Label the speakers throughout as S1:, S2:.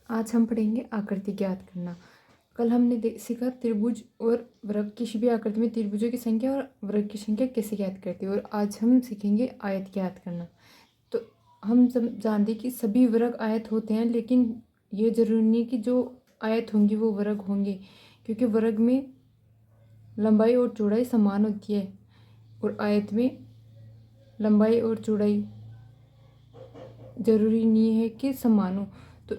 S1: आज हम पढ़ेंगे आकृति ज्ञात करना। कल हमने सीखा त्रिभुज और वृत्त किसी भी आकृति में त्रिभुजों की संख्या और वृत्त की संख्या कैसे ज्ञात करते हैं। और आज हम सीखेंगे आयत ज्ञात करना। तो हम सब जानते हैं कि सभी वृत्त आयत होते हैं, लेकिन ये जरूरी नहीं कि जो आयत होंगी वो वृत्त होंगे, क्योंकि वृत्त में लंबाई और चौड़ाई समान होती है और आयत में लंबाई और चौड़ाई जरूरी नहीं है कि समान हो। तो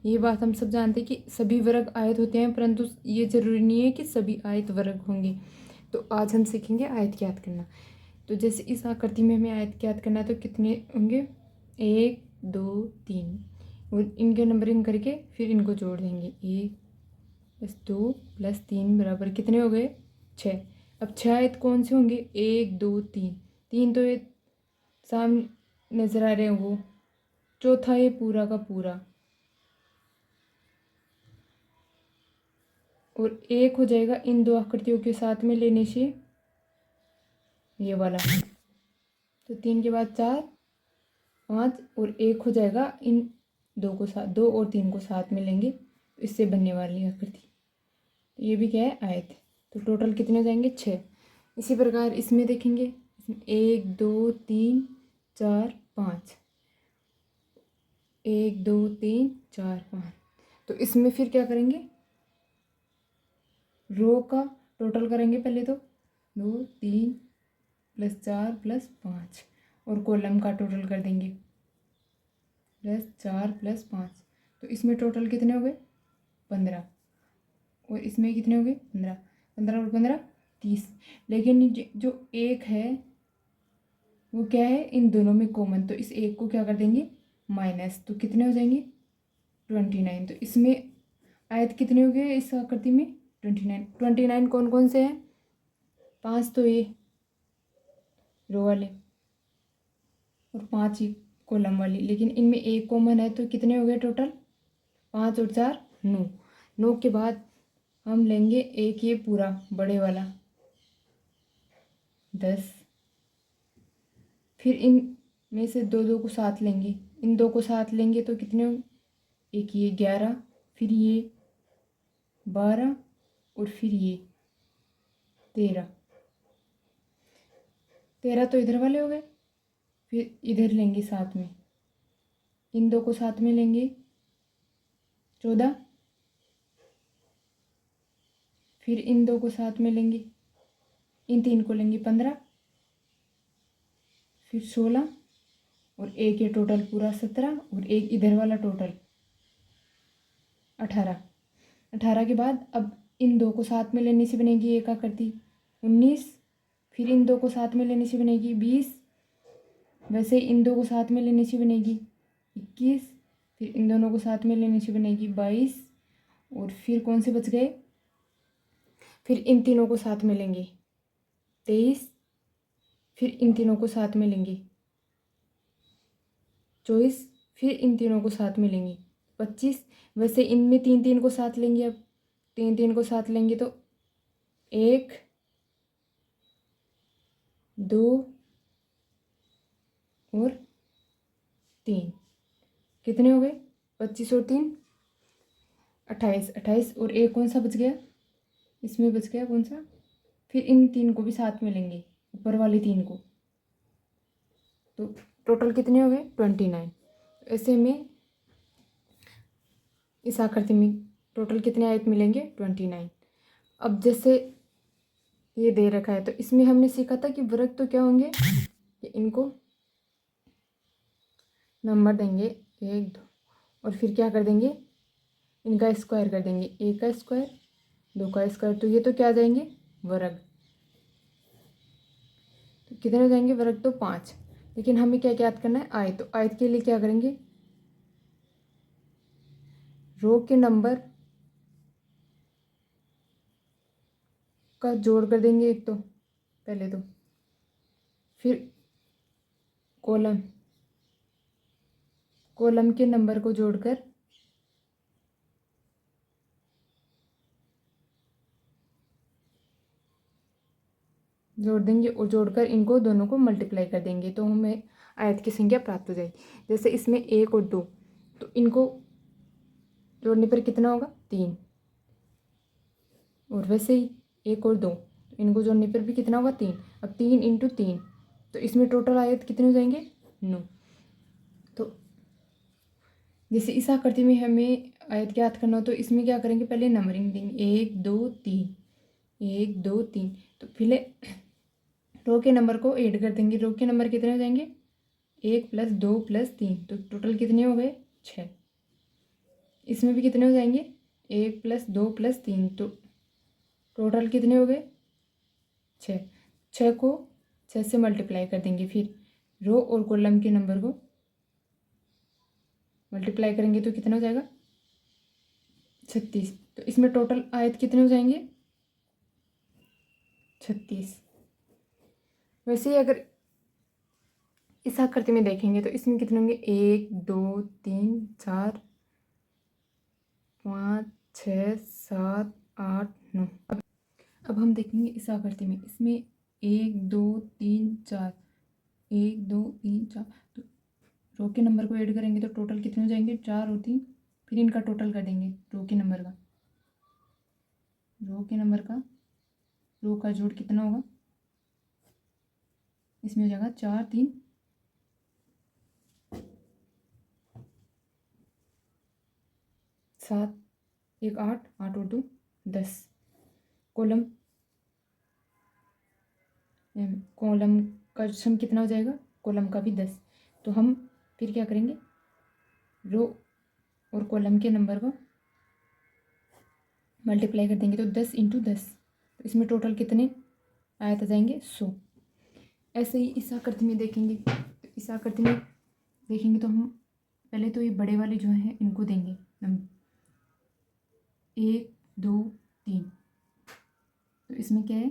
S1: ये बात हम सब जानते हैं कि सभी वर्ग आयत होते हैं, परंतु ये जरूरी नहीं है कि सभी आयत वर्ग होंगे। तो आज हम सीखेंगे आयत ज्ञात करना। तो जैसे इस आकृति में हमें आयत ज्ञात करना है तो कितने होंगे, 1 2 3, और इनके नंबरिंग करके फिर इनको जोड़ देंगे। 1 + 2 + 3 बराबर कितने हो गए, 6। अब 6 आयत कौन से होंगे, 1 2 3। 3 तो ये सामने नजर आ रहे हैं, वो चौथा ये पूरा का पूरा, और एक हो जाएगा इन दो आकृतियों के साथ में लेने से ये वाला। तो 3 के बाद 4 5 और 1 हो जाएगा इन दो को साथ, 2 और 3 को साथ में लेंगे तो इससे बनने वाली आकृति। तो ये भी क्या है, आयत। तो टोटल कितने हो जाएंगे, 6। इसी प्रकार इसमें देखेंगे, इसमें 1 2 3 4 5, 1 2 3 4 5। तो इसमें फिर क्या करेंगे, रो का टोटल करेंगे पहले तो, 2 3 + 4 + 5, और कॉलम का टोटल कर देंगे, +4 + 5। तो इसमें टोटल कितने हो गए, 15, और इसमें कितने हो गए, 15। 15 और 15 30। लेकिन जो एक है वो क्या है, इन दोनों में कॉमन, तो इस एक को क्या कर देंगे, माइनस। तो कितने हो जाएंगे, 29। तो इसमें आयत कितने हो गए इस आकृति में, 29। 29 कौन कौन से हैं, 5 तो ये रो वाले और 5 ही कॉलम वाली, लेकिन इनमें एक कॉमन है। तो कितने हो गए टोटल, 5 और 4 9। 9 के बाद हम लेंगे एक ये पूरा बड़े वाला, 10। फिर इन में से दो दो को साथ लेंगे, इन दो को साथ लेंगे तो कितने हो, एक ये 11, फिर ये 12 और फिर ये 13। 13 तो इधर वाले हो गए। फिर इधर लेंगे साथ में, इन दो को साथ में लेंगे 14, फिर इन दो को साथ में लेंगे, इन 3 को लेंगे 15, फिर 16, और एक ये टोटल पूरा 17, और एक इधर वाला टोटल 18। 18 के बाद अब इन दो को साथ में लेने से बनेगी एक आकृति 19, फिर इन दो को साथ में लेने से बनेगी 20, वैसे इन दो को साथ में लेने से बनेगी 21, फिर इन दोनों को साथ में लेने से बनेगी 22, और फिर कौन से बच गए, फिर इन तीनों को साथ में लेंगे 23, फिर इन तीनों को साथ में लेंगे 24, फिर इन तीनों को साथ में लेंगे 25। वैसे इनमें 3 3 को साथ लेंगे, अब 3 3 को साथ लेंगे तो 1 2 और 3, कितने हो गए, 25 और 3 28। 28 और एक कौन सा बच गया, इसमें बच गया कौन सा, फिर इन 3 को भी साथ में लेंगे, ऊपर वाले 3 को, तो टोटल कितने हो गए, 29। ऐसे में इस आकृति में टोटल कितने आयत मिलेंगे, 29। अब जैसे ये दे रखा है तो इसमें हमने सीखा था कि वृत्त तो क्या होंगे, कि इनको नंबर देंगे 1 2, और फिर क्या कर देंगे, इनका स्क्वायर कर देंगे, 1 का स्क्वायर 2 का स्क्वायर, तो ये तो क्या आ जाएंगे, वर्ग। तो कितने हो जाएंगे वर्ग, तो 5। लेकिन हमें क्या ज्ञात करना है, आयत। तो आयत के लिए क्या करेंगे, रो के नंबर का जोड़ कर देंगे एक, तो पहले तो, फिर कॉलम कॉलम के नंबर को जोड़कर जोड़ देंगे, और जोड़कर इनको दोनों को मल्टीप्लाई कर देंगे तो हमें आयत की संख्या प्राप्त हो जाएगी। जैसे इसमें 1 और 2, तो इनको जोड़ने पर कितना होगा 3, और वैसे ही 1 और 2, तो इनको जोड़ने पर भी कितना होगा 3। अब 3 इंटू 3, तो इसमें टोटल आयत कितने हो जाएंगे 9। तो जैसे इस आकृति में हमें आयत ज्ञात करना हो तो इसमें क्या करेंगे, पहले नंबरिंग देंगे 1 2 3, 1 2 3। तो पहले रो के नंबर को ऐड कर देंगे। रो के नंबर कितने हो जाएंगे 1 + 2 + 3, तो टोटल कितने हो गए 6। इसमें भी कितने हो जाएंगे 1 + 2 + 3, तो टोटल कितने हो गए 6। 6 को 6 से मल्टीप्लाई कर देंगे। फिर रो और कॉलम के नंबर को मल्टीप्लाई करेंगे तो कितना हो जाएगा 36। तो इसमें टोटल आयत कितने हो जाएंगे 36। वैसे ही अगर इस आकृति में देखेंगे तो इसमें कितने होंगे 1 2 3 4 5 6 7 8 9। अब हम देखेंगे इस आकृति में, इसमें 1 2 3 4, 1 2 3 4, तो रो के नंबर को ऐड करेंगे तो टोटल कितने हो जाएंगे 4 और 3। फिर इनका टोटल कर देंगे रो के नंबर का, रो का जोड़ कितना होगा, इसमें हो जाएगा 4 3 7, 1 8, 8 और 2 10। कॉलम का सम कितना हो जाएगा, कॉलम का भी 10। तो हम फिर क्या करेंगे, रो और कॉलम के नंबर को मल्टीप्लाई कर देंगे तो 10 × 10, तो इसमें टोटल कितने आयत आ जाएंगे 100। ऐसे ही इस आकृति में देखेंगे, तो इस आकृति में देखेंगे तो हम पहले तो ये बड़े वाले जो हैं इनको देंगे नंबर 1 2 3। तो इसमें क्या है,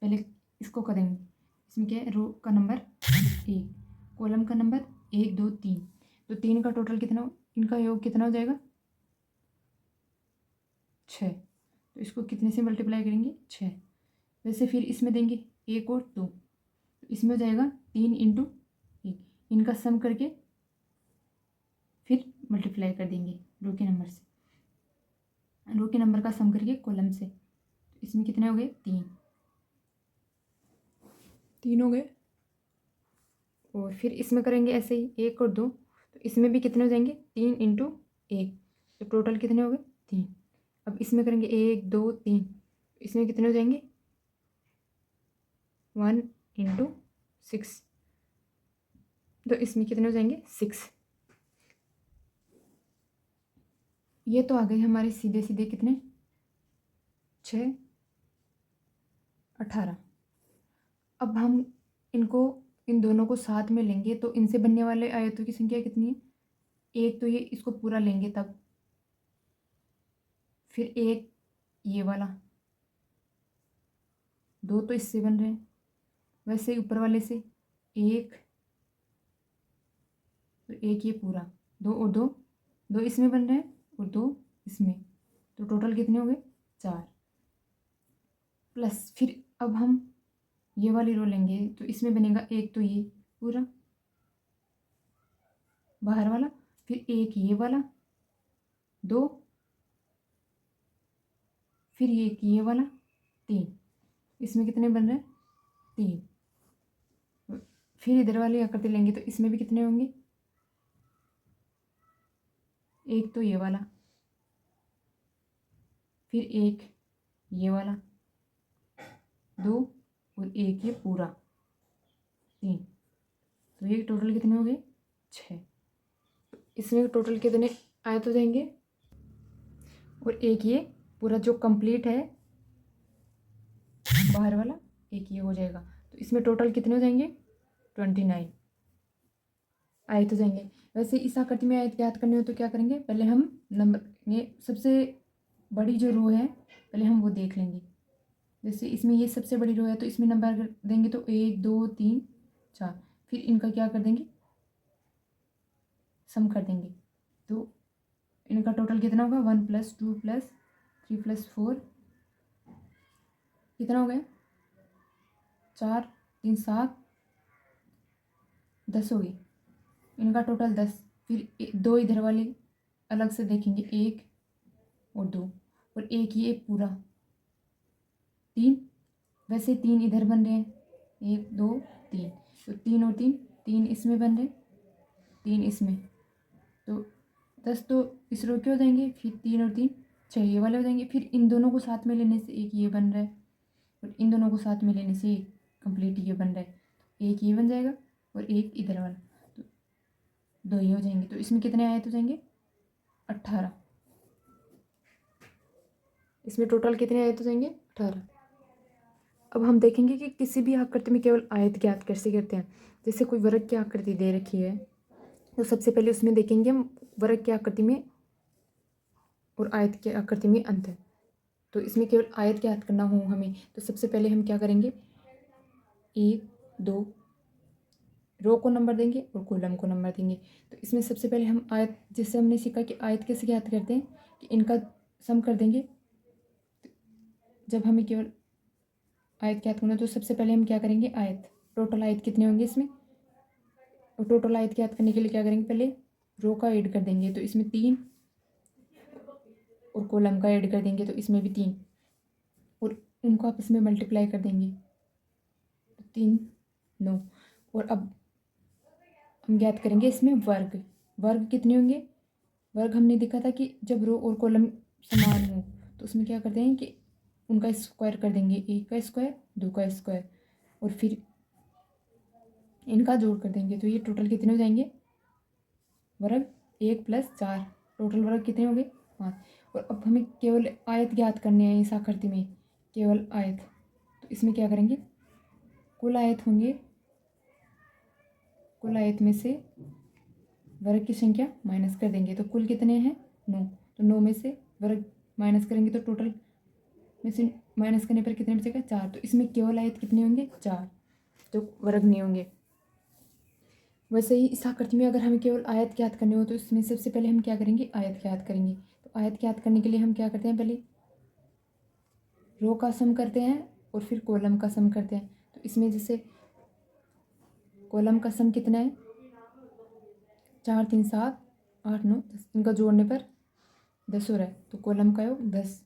S1: पहले इसको करेंगे, इसमें क्या है, रो का नंबर 1, कॉलम का नंबर 1 2 3, तो 3 का टोटल कितना, इनका योग कितना हो जाएगा 6। तो इसको कितने से मल्टीप्लाई करेंगे 6। वैसे फिर इसमें देंगे 1 और 2, तो इसमें हो जाएगा 3 × 1, इनका सम करके फिर मल्टीप्लाई कर देंगे रो के नंबर से, रो के नंबर का सम करके कॉलम से। तो इसमें कितने हो गए 3 हो गए। और फिर इसमें करेंगे ऐसे ही 1 और 2, तो इसमें भी कितने हो जाएंगे 3 × 1, तो टोटल कितने हो गए 3। अब इसमें करेंगे 1 2 3, इसमें कितने हो जाएंगे 1 × 6, तो इसमें कितने हो जाएंगे 6। ये तो आ गए हमारे सीधे सीधे कितने 6 18। अब हम इन दोनों को साथ में लेंगे तो इनसे बनने वाले आयतों की संख्या कितनी है, एक तो ये इसको पूरा लेंगे तब, फिर एक ये वाला, 2 तो इससे बन रहे हैं, वैसे ही ऊपर वाले से 1, तो 1 ये पूरा, 2 और 2, 2 इसमें बन रहे हैं और 2 इसमें, तो टोटल कितने हो गए 4। प्लस फिर अब हम ये वाली रो लेंगे तो इसमें बनेगा 1 तो ये पूरा बाहर वाला, फिर 1 ये वाला, 2, फिर ये वाला 3, इसमें कितने बन रहे हैं 3। फिर इधर वाली आकृति लेंगे तो इसमें भी कितने होंगे, 1 तो ये वाला, फिर 1 ये वाला, 2 और 1 ये पूरा 3, तो ये टोटल कितने हो गए 6। इसमें टोटल कितने आयत हो जाएंगे, और 1 ये पूरा जो कंप्लीट है बाहर वाला 1 ये हो जाएगा, तो इसमें टोटल कितने हो जाएंगे 29 आयत हो जाएंगे। वैसे इस आकृति में आयत ज्ञात करनी हो तो क्या करेंगे, पहले हम नंबर, ये सबसे बड़ी जो रो है पहले हम वो देख लेंगे। जैसे इसमें ये सबसे बड़ी रो है तो इसमें नंबर अगर देंगे तो 1 2 3 4, फिर इनका क्या कर देंगे सम कर देंगे, तो इनका टोटल कितना होगा 1 + 2 + 3 + 4, कितना हो गया 4 3 7 10 हो गई, इनका टोटल 10। फिर 2 इधर वाली अलग से देखेंगे, 1 और 2 और 1 ये पूरा 3, वैसे 3 इधर बन रहे हैं, 1 2 3, तो 3 और 3, 3 इसमें बन रहे, 3 इसमें, तो 10 तो इस रो के हो जाएंगे, फिर 3 और 3 6 ये वाले हो जाएंगे, फिर इन दोनों को साथ में लेने से एक ये बन रहा है और इन दोनों को साथ में लेने से एक कंप्लीट ये बन रहा है, एक ये बन जाएगा और एक इधर वाला, तो 2 ये हो जाएंगे। तो इसमें कितने आयत हो जाएंगे? 18। इसमें टोटल कितने आयत हो जाएंगे? 18। अब हम देखेंगे कि किसी भी आकृति में केवल आयत ज्ञात कैसे करते हैं। जैसे कोई वर्ग की आकृति दे रखी है तो सबसे पहले उसमें देखेंगे हम वर्ग की आकृति में और आयत की आकृति में अंतर। तो इसमें केवल आयत ज्ञात करना हो हमें, तो सबसे पहले हम क्या करेंगे, 1 2 रो को नंबर देंगे और कॉलम को नंबर देंगे। तो इसमें सबसे पहले हम आयत, जैसे हमने सीखा कि आयत कैसे ज्ञात करते हैं कि इनका सम कर देंगे। जब हमें केवल आयत ज्ञात करना तो सबसे पहले हम क्या करेंगे, आयत, टोटल आयत कितने होंगे इसमें, और टोटल आयत ज्ञात करने के लिए क्या करेंगे, पहले रो का ऐड कर देंगे, तो इसमें 3 और कॉलम का ऐड कर देंगे, तो इसमें भी 3 और उनको आपस में मल्टीप्लाई कर देंगे, तो 3 9। और अब हम ज्ञात करेंगे इसमें वर्ग, वर्ग कितने होंगे, वर्ग हमने देखा था कि जब रो और कॉलम समान हो तो उसमें क्या करते हैं कि उनका स्क्वायर कर देंगे, 1 का स्क्वायर 2 का स्क्वायर और फिर इनका जोड़ कर देंगे, तो ये टोटल कितने हो जाएंगे, वर्ग 1 + 4, टोटल वर्ग कितने हो गए 5। और अब हमें केवल आयत ज्ञात करने हैं इस आकृति में, केवल आयत, तो इसमें क्या करेंगे, कुल आयत होंगे, कुल आयत में से वर्ग की संख्या माइनस कर देंगे, तो कुल कितने हैं 9, तो 9 में से वर्ग माइनस करेंगे तो टोटल में से माइनस करने पर कितने बचेगा 4, तो इसमें केवल आयत कितने होंगे 4, तो वर्ग नहीं होंगे। वैसे ही इस आकृति में अगर हमें केवल आयत ज्ञात करनी हो तो इसमें सबसे पहले हम क्या करेंगे, आयत ज्ञात करेंगे। तो आयत ज्ञात करने के लिए हम क्या करते हैं, पहले रो का सम करते हैं और फिर कॉलम का सम करते हैं। तो इसमें जैसे कॉलम का सम कितना है, 4 3 7 8 9 10, इनका जोड़ने पर 10 हो रहा है, तो कॉलम का योग 10,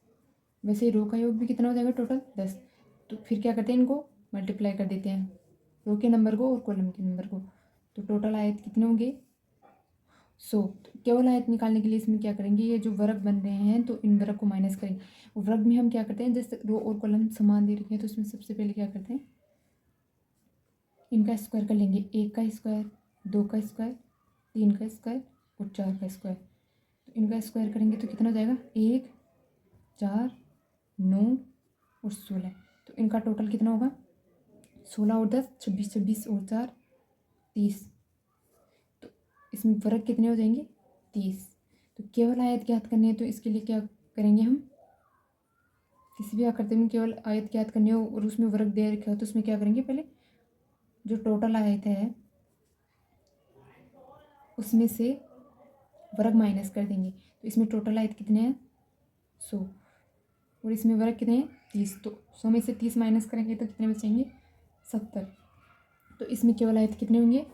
S1: वैसे ही रो का योग भी कितना हो जाएगा टोटल 10। तो फिर क्या करते हैं, इनको मल्टीप्लाई कर देते हैं, रो के नंबर को और कॉलम के नंबर को, तो टोटल आयत कितने होंगे 100। तो केवल आयत निकालने के लिए इसमें क्या करेंगे, ये जो वर्ग बन रहे हैं तो इन वर्ग को माइनस करेंगे। वर्ग में हम क्या करते हैं, जैसे रो और कॉलम समान दे रखे हैं तो इसमें सबसे पहले क्या करते हैं, इनका स्क्वायर कर लेंगे, 1 का स्क्वायर 2 का स्क्वायर 3 का स्क्वायर और 4 का स्क्वायर, तो इनका स्क्वायर करेंगे तो कितना हो जाएगा, 1 4 9 और 16, तो इनका टोटल कितना होगा 16 और 10 26 26 और 4 30, तो इसमें वर्ग कितने हो जाएंगे 30। तो केवल आयत ज्ञात करनी है तो इसके लिए क्या करेंगे, हम किसी भी आकृति में केवल आयत ज्ञात करनी हो और उसमें वर्ग दे रखा हो तो उसमें क्या करेंगे, पहले जो टोटल आयत है उसमें से वर्ग माइनस कर देंगे, तो इसमें टोटल आयत कितने हैं 100 और इसमें वर्ग कितने हैं 30, तो 100 में से 30 माइनस करेंगे तो कितने बचेंगे 70, तो इसमें केवल आयत कितने होंगे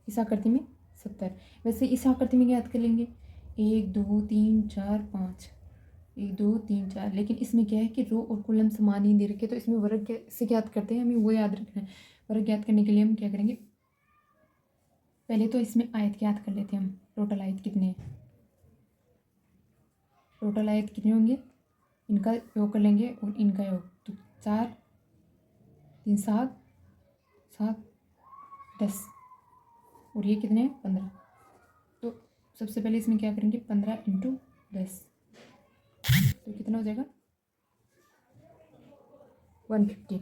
S1: इस आकृति में 70। वैसे इस आकृति में ज्ञात कर लेंगे 1 2 3 4 5, 1 2 3 4, लेकिन इसमें क्या है कि रो और कॉलम समान ही दे रखे, तो इसमें वर्ग कैसे ज्ञात करते हैं हमें वो याद रखना है। वर्ग ज्ञात करने के लिए हम क्या करेंगे, पहले तो इसमें आयत ज्ञात कर लेते हैं हम, टोटल आयत कितने हैं, टोटल आयत कितने होंगे, इनका योग कर लेंगे और इनका योग, तो 4 3 7 7 10 और ये कितने हैं 15, तो सबसे पहले इसमें क्या करेंगे 15 × 10, तो कितना हो जाएगा 150।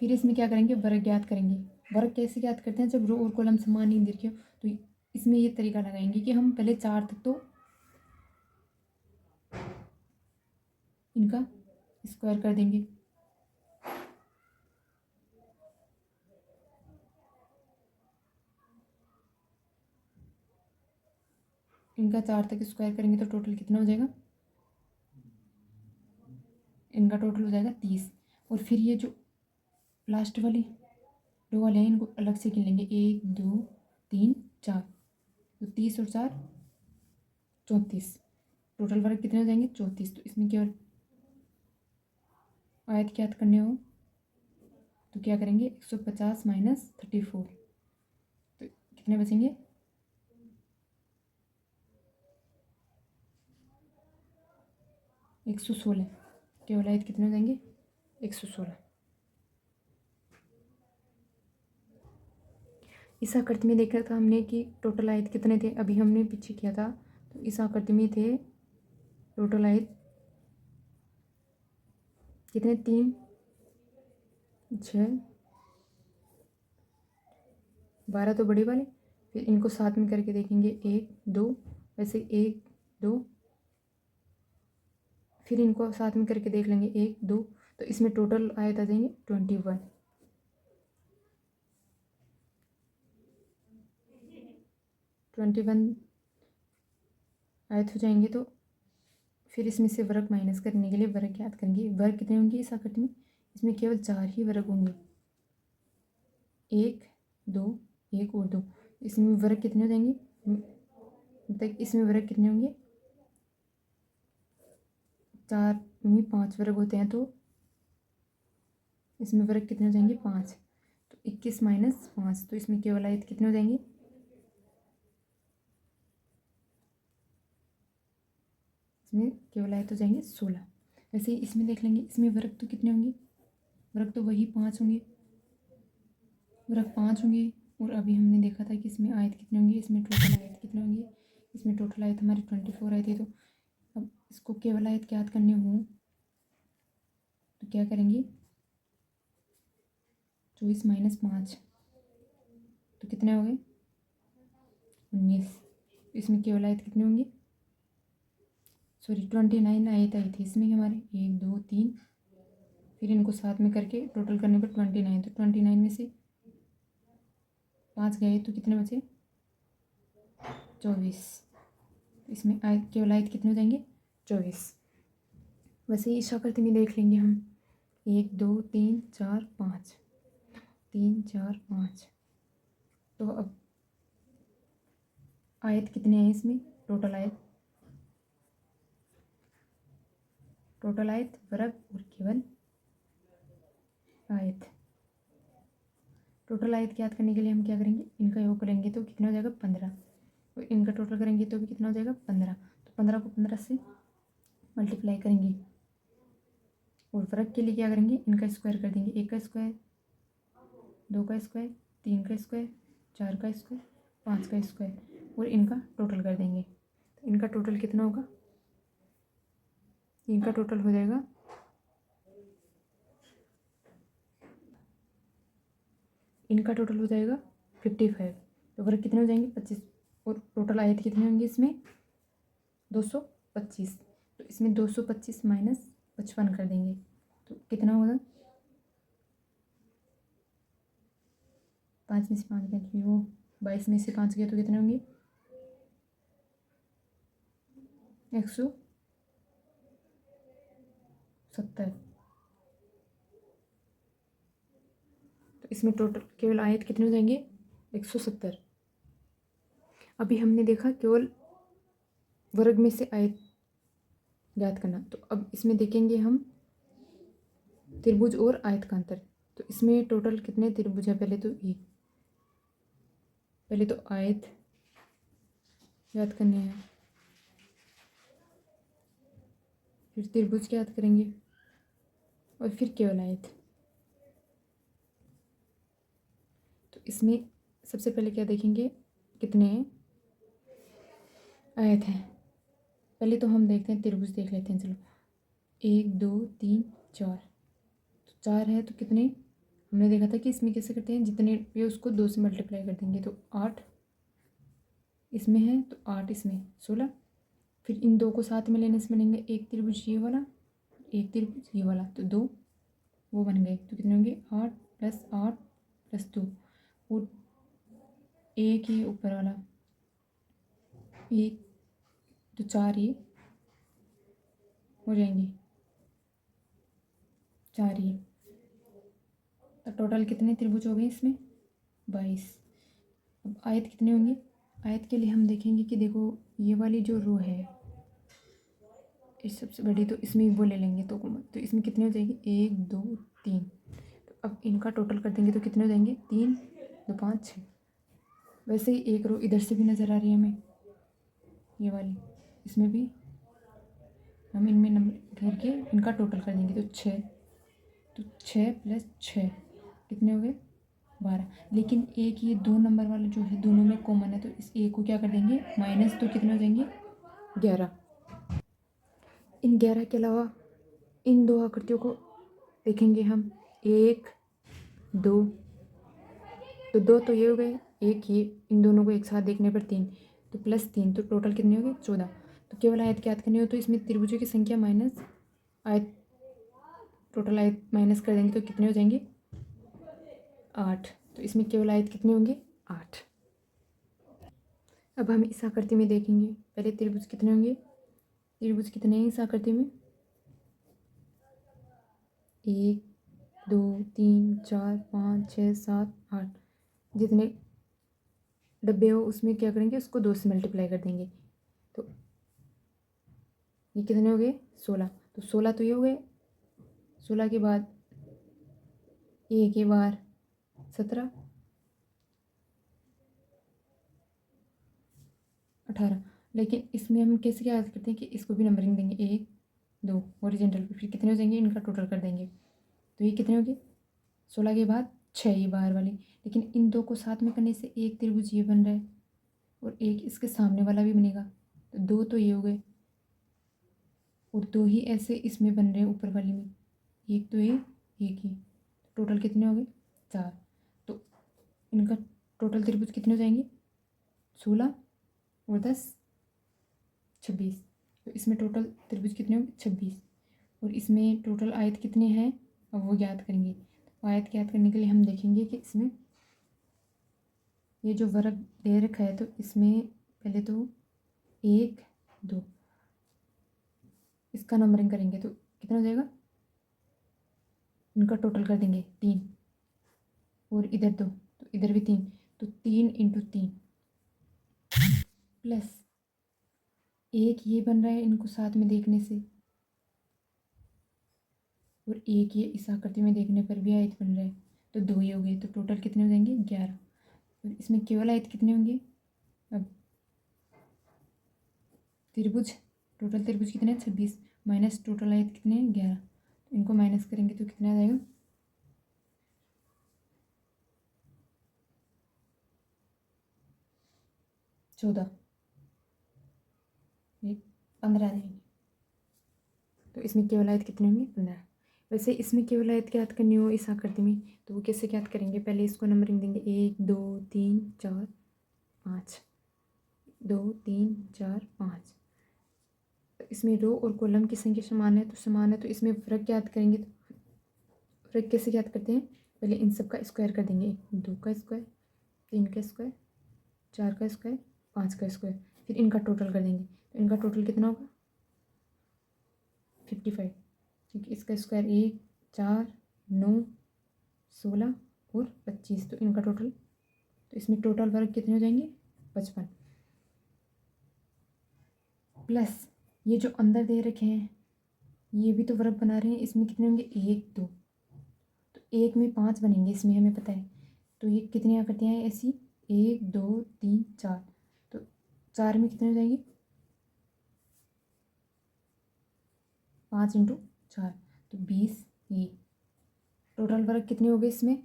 S1: फिर इसमें क्या करेंगे, वर्ग ज्ञात करेंगे। वर्ग कैसे ज्ञात करते हैं, जब रो और कॉलम समान ही दे रखे हो तो इसमें ये तरीका लगाएंगे कि हम पहले 4 तक तो इनका स्क्वायर कर देंगे, इनका 4 तक स्क्वायर करेंगे तो टोटल कितना हो जाएगा, इनका टोटल हो जाएगा 30। और फिर ये जो लास्ट वाली रो वाले हैं इनको अलग से गिन लेंगे, 1 2 3 4, तो 30 और 4 34। टोटल वर्ग कितने हो जाएंगे 34। तो इसमें केवल आयत क्या करने हो तो क्या करेंगे 150 माइनस 34, तो कितने बचेंगे 116। केवल आयत कितने हो जाएंगे 116। इस आकृति में देखा था हमने कि टोटल आयत कितने थे, अभी हमने पीछे किया था। तो इस आकृति में थे टोटल आयत कितने 3 6 12 तो बड़े वाले, फिर इनको साथ में करके देखेंगे 1 2, वैसे 1 2, फिर इनको साथ में करके देख लेंगे 1 2, तो इसमें टोटल आयत आ जाएंगे 21 आयत हो जाएंगे। तो फिर इसमें से वर्ग माइनस करने के लिए वर्ग याद करेंगे। वर्ग कितने होंगे इस आकृति में, इसमें केवल 4 ही वर्ग होंगे, 1 2 1 और 2। इसमें वर्ग कितने हो जाएंगे, मतलब इसमें वर्ग कितने होंगे 4 में 5 वर्ग होते हैं, तो इसमें वर्ग कितने हो जाएंगे 5। तो 21 माइनस 5, तो इसमें केवल आयत कितने हो जाएंगे, इसमें केवल आयत हो जाएंगे 16। वैसे ही इसमें देख लेंगे, इसमें वर्ग तो कितने होंगे, वर्ग तो वही 5 होंगे, वर्ग 5 होंगे। और अभी हमने देखा था कि इसमें आयत कितने होंगे, इसमें टोटल आयत कितने होंगे, इसमें टोटल आयत हमारी 24 आई थी। तो अब इसको केवल आयत याद करने हो तो क्या करेंगे 24 माइनस 5, तो कितने हो गए 19। इसमें केवल आयत कितने होंगे, सॉरी 29 आयत आई थी इसमें हमारे 1 2 3, फिर इनको साथ में करके टोटल करने पर 29। तो 29 में से 5 गए तो कितने बचे 24। इसमें आयत केवल आयत कितने हो जाएंगे 24। वैसे ही इस आकृति में देख लेंगे हम 1 2 3 4 5, 3 4 5। तो अब आयत कितने हैं इसमें, टोटल आयत वर्ग और केवल आयत। टोटल आयत याद करने के लिए हम क्या करेंगे, इनका योग करेंगे तो कितना हो जाएगा 15, और इनका टोटल करेंगे तो भी कितना हो जाएगा 15। तो 15 को 15 से मल्टीप्लाई करेंगे, और वर्ग के लिए क्या करेंगे, इनका स्क्वायर कर देंगे, 1 का स्क्वायर 2 का स्क्वायर 3 का स्क्वायर 4 का स्क्वायर 5 का स्क्वायर, और इनका टोटल कर देंगे। तो इनका टोटल कितना होगा, इनका टोटल हो जाएगा 55। तो वर्ग कितने हो जाएंगे 25, और टोटल आयत कितने होंगे इसमें 225। तो इसमें 225 माइनस 55 कर देंगे, तो कितना होगा 5 में से 5 गए वो 22 में से 5 गए तो कितने होंगे 170। तो इसमें टोटल केवल आयत कितने हो जाएंगे 170। अभी हमने देखा केवल वर्ग में से आयत ज्ञात करना, तो अब इसमें देखेंगे हम त्रिभुज और आयत का अंतर। तो इसमें टोटल कितने त्रिभुज है, पहले तो आयत याद करने हैं, फिर त्रिभुज याद करेंगे, और फिर केवल आयत। तो इसमें सबसे पहले क्या देखेंगे, कितने आयत हैं। पहले तो हम देखते हैं त्रिभुज देख लेते हैं, चलो 1 2 3 4। तो 4 है तो कितने, हमने देखा था कि इसमें कैसे करते हैं, जितने भी उसको 2 से मल्टीप्लाई कर देंगे, तो 8 इसमें है तो 8 इसमें 16। फिर इन 2 को साथ में लेने से बनेंगे एक त्रिभुज ये वाला, एक त्रिभुज ये वाला, तो 2 वो बन गए, तो कितने होंगे 8 + 8 + 2, और एक ही ऊपर वाला एक, तो 4 ये हो जाएंगे, 4 ये। तो टोटल कितने त्रिभुज हो गए इसमें 22। अब आयत कितने होंगे आयत के लिए हम देखेंगे कि देखो ये वाली जो रो है इस सबसे बड़ी, तो इसमें वो ले लेंगे तो इसमें कितने हो जाएगी, 1 2 3। तो अब इनका टोटल कर देंगे तो कितने हो जाएंगे, 3 2 5 6। वैसे ही एक रो इधर से भी नज़र आ रही है हमें, ये वाली, इसमें भी हम इनमें नंबर घेर के इनका टोटल कर देंगे तो 6। तो 6 + 6 कितने हो गए, 12। लेकिन एक ये 2 नंबर वाला जो है दोनों में कॉमन है, तो इस एक को क्या कर देंगे माइनस, तो कितने हो जाएंगे 11। इन 11 के अलावा इन दो आकृतियों को देखेंगे हम, 1 2, तो 2 तो ये हो गए, एक ये, इन दोनों को एक साथ देखने पर 3, तो +3, तो टोटल कितने हो गए 14। तो केवल आयत की याद करनी हो तो इसमें त्रिभुजों की संख्या माइनस आयत, टोटल आयत माइनस कर देंगे तो कितने हो जाएंगे 8। तो इसमें केवल आयत कितने होंगे 8। अब हम इस आकृति में देखेंगे, पहले त्रिभुज कितने होंगे, त्रिभुज कितने हैं इस आकृति में, 1 2 3 4 5 6 7 8। जितने डब्बे हो उसमें क्या करेंगे, उसको 2 से मल्टीप्लाई कर देंगे, तो ये कितने हो गए 16। तो 16 तो ये हो गए, 16 के बाद 1 के बार 17 18। लेकिन इसमें हम कैसे क्या याद करते हैं कि इसको भी नंबरिंग देंगे, 1 2 ओरिजेंटल पे, फिर कितने हो जाएंगे इनका टोटल कर देंगे, तो ये कितने हो गए 16 के बाद 6 ये बाहर वाली। लेकिन इन दो को साथ में करने से एक त्रिभुज ये बन रहा है और एक इसके सामने वाला भी बनेगा, तो 2 तो ये हो गए और 2 ही ऐसे इसमें बन रहे हैं ऊपर वाली में, एक तो ये एक ही, टोटल कितने हो गए 4। तो इनका टोटल त्रिभुज कितने हो जाएंगे 16 और 10 26। तो इसमें टोटल त्रिभुज कितने होंगे 26। और इसमें टोटल आयत कितने हैं अब वो ज्ञात करेंगे। तो आयत ज्ञात करने के लिए हम देखेंगे कि इसमें ये जो वर्ग दे रखा है, तो इसमें पहले तो 1 2 इसका नंबरिंग करेंगे तो कितना हो जाएगा, इनका टोटल कर देंगे 3 और इधर 2 तो इधर भी 3, तो 3 × 3 प्लस एक ये बन रहा है इनको साथ में देखने से, और एक ये इस आकृति में देखने पर भी आयत बन रहा है, तो 2 ही हो गए, तो टोटल कितने हो जाएंगे 11। और इसमें केवल आयत कितने होंगे, अब त्रिभुज, टोटल त्रिभुज कितने हैं 26 माइनस टोटल आयत कितने हैं 11, तो इनको माइनस करेंगे तो कितना आ जाएगा 14, 15 आ जाएंगे। तो इसमें केवल आयत कितने होंगे 15। वैसे इसमें केवल आयत ज्ञात करनी हो इस आकृति में तो वो कैसे ज्ञात करेंगे, पहले इसको नंबरिंग देंगे 1 2 3 4 5, 2 3 4 5। तो इसमें रो और कॉलम की संख्या समान है, तो समान है, तो इसमें फ़र्क ज्ञात करेंगे। तो फ़र्क कैसे ज्ञात करते हैं, पहले इन सब का स्क्वायर कर देंगे, 2 का स्क्वायर 3 का स्क्वायर 4 का स्क्वायर 5 का स्क्वायर, फिर इनका टोटल कर देंगे, तो इनका टोटल कितना होगा 55, क्योंकि इसका स्क्वायर 1 4 9 16 और 25, तो इनका टोटल, तो इसमें टोटल वर्ग कितने हो जाएंगे 55 प्लस ये जो अंदर दे रखे हैं ये भी तो वर्ग बना रहे हैं, इसमें कितने होंगे 1 2, तो 1 में 5 बनेंगे इसमें हमें पता है, तो ये कितनी आकृतियाँ हैं ऐसी 1 2 3 4, तो 4 में कितने हो जाएंगे 5 × 4, तो 20। ये टोटल वर्ग कितने हो गए इसमें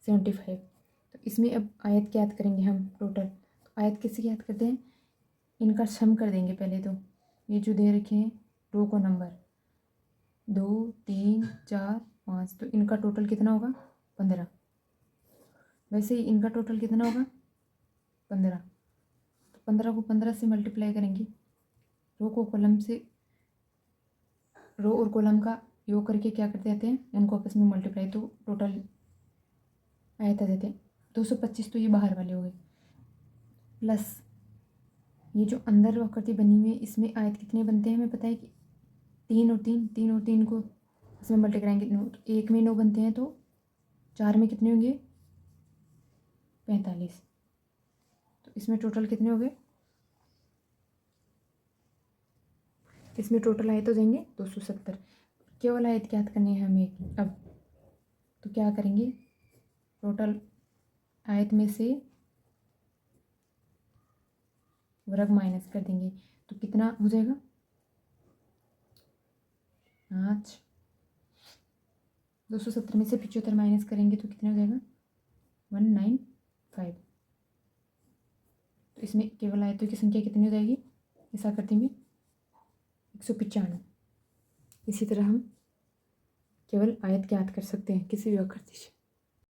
S1: 75। तो इसमें अब आयत ज्ञात करेंगे हम टोटल, तो आयत कैसे ज्ञात करते हैं, इनका सम कर देंगे पहले, तो ये जो दे रखे हैं रो को नंबर 2 3 4 5, तो इनका टोटल कितना होगा 15। वैसे ही इनका टोटल कितना होगा 15, तो 15 को 15 से मल्टीप्लाई करेंगे, रो को कॉलम से, रो और कॉलम का योग करके क्या करते रहते हैं उनको आपस में मल्टीप्लाई, तो टोटल आयत आ जाते हैं 225, तो ये बाहर वाले हो गए, प्लस ये जो अंदर आकृति बनी हुई है इसमें आयत कितने बनते हैं हमें पता है कि 3 और 3, 3 और 3 को इसमें मल्टीप्लाई करेंगे 9, तो 1 में 9 बनते हैं, तो 4 में कितने होंगे 45। तो इसमें टोटल कितने हो गए? इसमें टोटल आए तो जाएंगे 270। केवल आयत ज्ञात करनी है हमें अब। तो क्या करेंगे, टोटल आयत में से वर्ग माइनस कर देंगे। तो कितना हो जाएगा? 5। 270 में से 75 माइनस करेंगे तो कितना हो जाएगा? 195। तो इसमें केवल आयतों की संख्या कितनी हो जाएगी इस आकृति में? 195। इसी तरह हम केवल आयत ज्ञात कर सकते हैं किसी भी आकृति से।